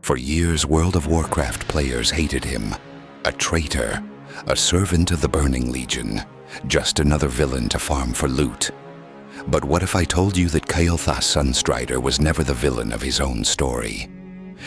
For years, World of Warcraft players hated him. A traitor, a servant of the Burning Legion, just another villain to farm for loot. But what if I told you that Kael'thas Sunstrider was never the villain of his own story?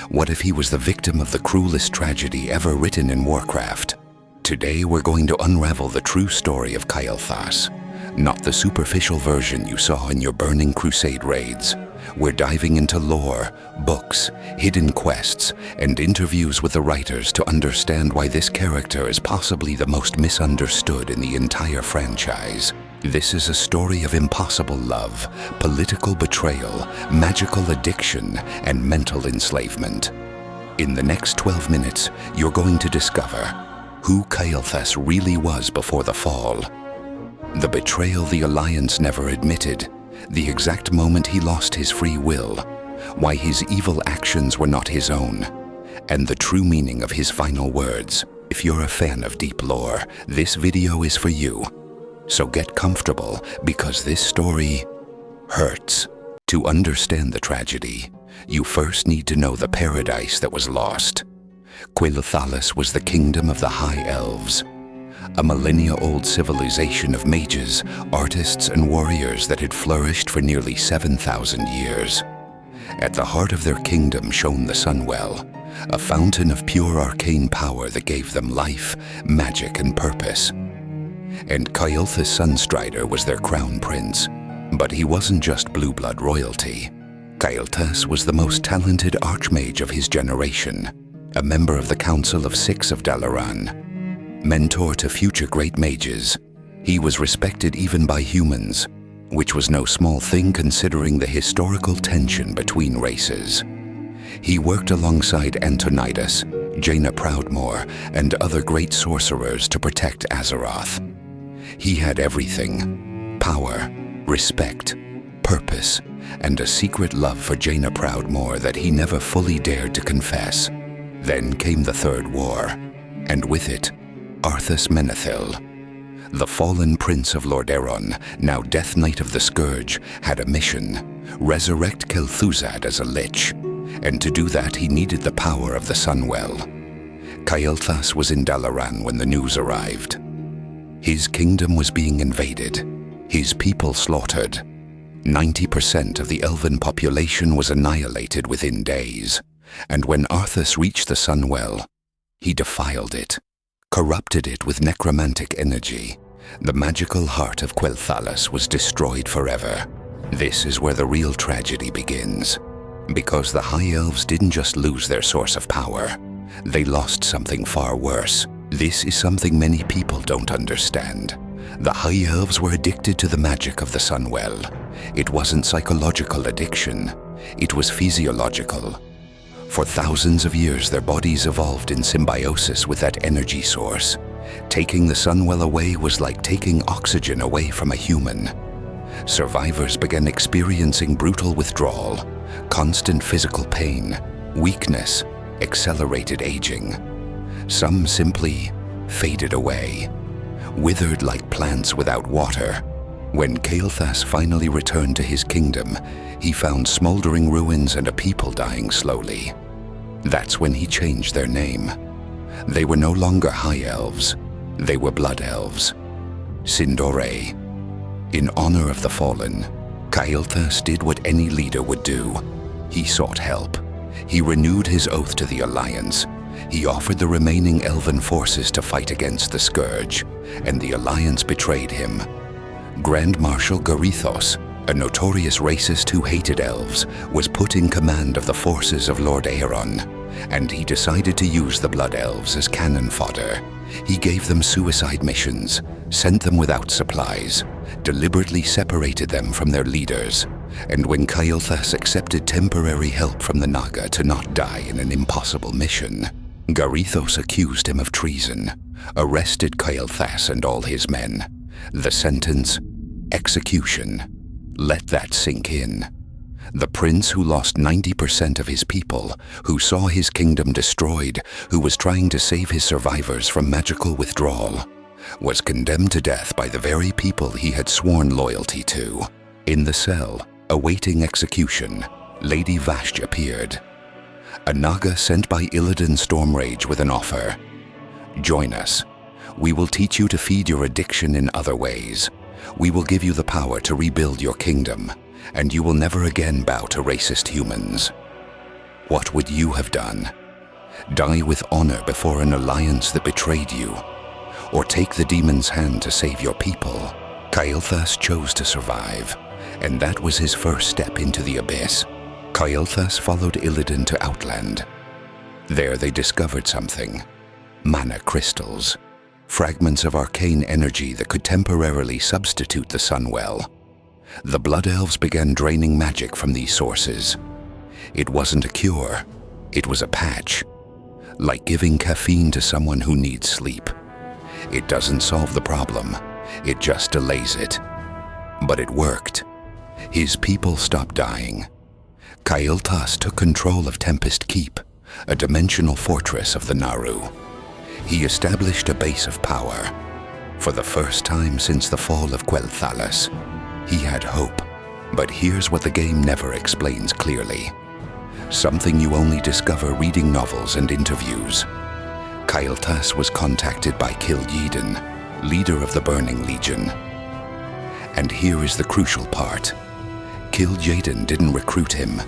What if he was the victim of the cruelest tragedy ever written in Warcraft? Today we're going to unravel the true story of Kael'thas, not the superficial version you saw in your Burning Crusade raids. We're diving into lore, books, hidden quests, and interviews with the writers to understand why this character is possibly the most misunderstood in the entire franchise. This is a story of impossible love, political betrayal, magical addiction, and mental enslavement. In the next 12 minutes, you're going to discover who Kael'thas really was before the fall, the betrayal the Alliance never admitted, the exact moment he lost his free will, why his evil actions were not his own, and the true meaning of his final words. If you're a fan of deep lore, this video is for you. So get comfortable, because this story hurts. To understand the tragedy, you first need to know the paradise that was lost. Quel'Thalas was the kingdom of the High Elves, a millennia-old civilization of mages, artists, and warriors that had flourished for nearly 7,000 years. At the heart of their kingdom shone the Sunwell, a fountain of pure arcane power that gave them life, magic, and purpose. And Kael'thas Sunstrider was their crown prince, but he wasn't just blue blood royalty. Kael'thas was the most talented archmage of his generation, a member of the Council of Six of Dalaran, mentor to future great mages. He was respected even by humans, which was no small thing considering the historical tension between races. He worked alongside Antonidas, Jaina Proudmoore, and other great sorcerers to protect Azeroth. He had everything: power, respect, purpose, and a secret love for Jaina Proudmoore that he never fully dared to confess. Then came the Third War, and with it, Arthas Menethil, the fallen prince of Lordaeron, now Death Knight of the Scourge, had a mission: resurrect Kel'Thuzad as a lich. And to do that, he needed the power of the Sunwell. Kael'thas was in Dalaran when the news arrived. His kingdom was being invaded, his people slaughtered. 90% of the elven population was annihilated within days. And when Arthas reached the Sunwell, he defiled it, corrupted it with necromantic energy. The magical heart of Quel'Thalas was destroyed forever. This is where the real tragedy begins. Because the High Elves didn't just lose their source of power, they lost something far worse. This is something many people don't understand. The High Elves were addicted to the magic of the Sunwell. It wasn't psychological addiction, it was physiological. For thousands of years, their bodies evolved in symbiosis with that energy source. Taking the Sunwell away was like taking oxygen away from a human. Survivors began experiencing brutal withdrawal, constant physical pain, weakness, accelerated aging. Some simply faded away, withered like plants without water. When Kael'thas finally returned to his kingdom, he found smoldering ruins and a people dying slowly. That's when he changed their name. They were no longer High Elves, they were Blood Elves. Sindore. In honor of the fallen, Kael'thas did what any leader would do. He sought help. He renewed his oath to the Alliance. He offered the remaining elven forces to fight against the Scourge, and the Alliance betrayed him. Grand Marshal Garithos, a notorious racist who hated elves, was put in command of the forces of Lordaeron, and he decided to use the Blood Elves as cannon fodder. He gave them suicide missions, sent them without supplies, deliberately separated them from their leaders, and when Kael'thas accepted temporary help from the Naga to not die in an impossible mission, Garithos accused him of treason, arrested Kael'thas and all his men. The sentence: execution. Let that sink in. The prince who lost 90% of his people, who saw his kingdom destroyed, who was trying to save his survivors from magical withdrawal, was condemned to death by the very people he had sworn loyalty to. In the cell, awaiting execution, Lady Vashj appeared. a Naga sent by Illidan Stormrage with an offer. Join us. We will teach you to feed your addiction in other ways. We will give you the power to rebuild your kingdom, and you will never again bow to racist humans. What would you have done? Die with honor before an alliance that betrayed you? Or take the demon's hand to save your people? Kael'thas chose to survive, and that was his first step into the abyss. Kael'thas followed Illidan to Outland. There they discovered something. Mana crystals. Fragments of arcane energy that could temporarily substitute the Sunwell. The Blood Elves began draining magic from these sources. It wasn't a cure, it was a patch. Like giving caffeine to someone who needs sleep. It doesn't solve the problem, it just delays it. But it worked. His people stopped dying. Kael'thas took control of Tempest Keep, a dimensional fortress of the Naru. He established a base of power. For the first time since the fall of Quel'Thalas, he had hope. But here's what the game never explains clearly. Something you only discover reading novels and interviews. Kael'thas was contacted by Illidan, leader of the Burning Legion. And here is the crucial part. Illidan didn't recruit him.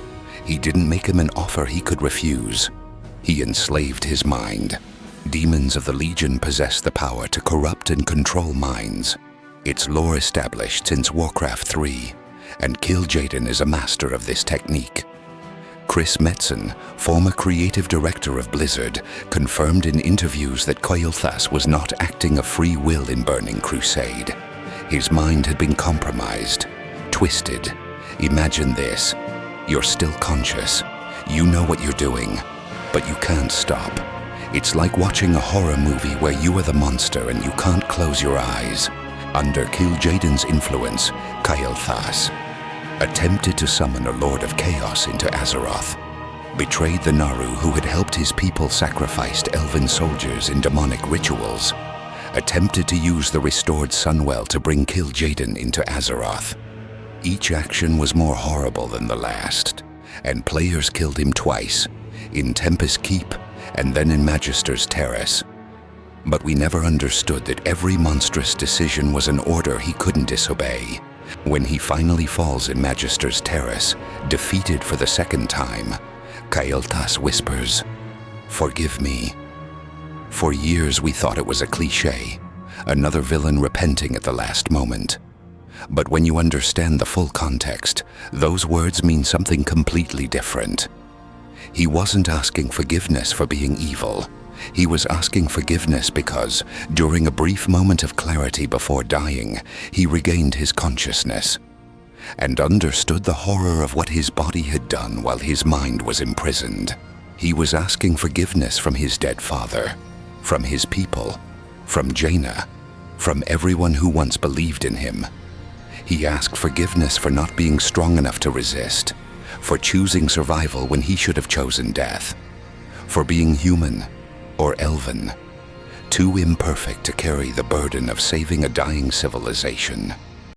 He didn't make him an offer he could refuse. He enslaved his mind. Demons of the Legion possess the power to corrupt and control minds. Its lore established since Warcraft III, and Illidan is a master of this technique. Chris Metzen, former creative director of Blizzard, confirmed in interviews that Kael'thas was not acting of free will in Burning Crusade. His mind had been compromised, twisted. Imagine this. You're still conscious. You know what you're doing, but you can't stop. It's like watching a horror movie where you are the monster and you can't close your eyes. Under Illidan's influence, Kael'thas attempted to summon a Lord of Chaos into Azeroth, betrayed the Naru who had helped his people sacrifice elven soldiers in demonic rituals, attempted to use the restored Sunwell to bring Illidan into Azeroth. Each action was more horrible than the last, and players killed him twice, in Tempest Keep and then in Magister's Terrace. But we never understood that every monstrous decision was an order he couldn't disobey. When he finally falls in Magister's Terrace, defeated for the second time, Kael'thas whispers, "Forgive me." For years we thought it was a cliché, another villain repenting at the last moment. But when you understand the full context, those words mean something completely different. He wasn't asking forgiveness for being evil. He was asking forgiveness because, during a brief moment of clarity before dying, he regained his consciousness and understood the horror of what his body had done while his mind was imprisoned. He was asking forgiveness from his dead father, from his people, from Jaina, from everyone who once believed in him. He asked forgiveness for not being strong enough to resist, for choosing survival when he should have chosen death, for being human or elven, too imperfect to carry the burden of saving a dying civilization.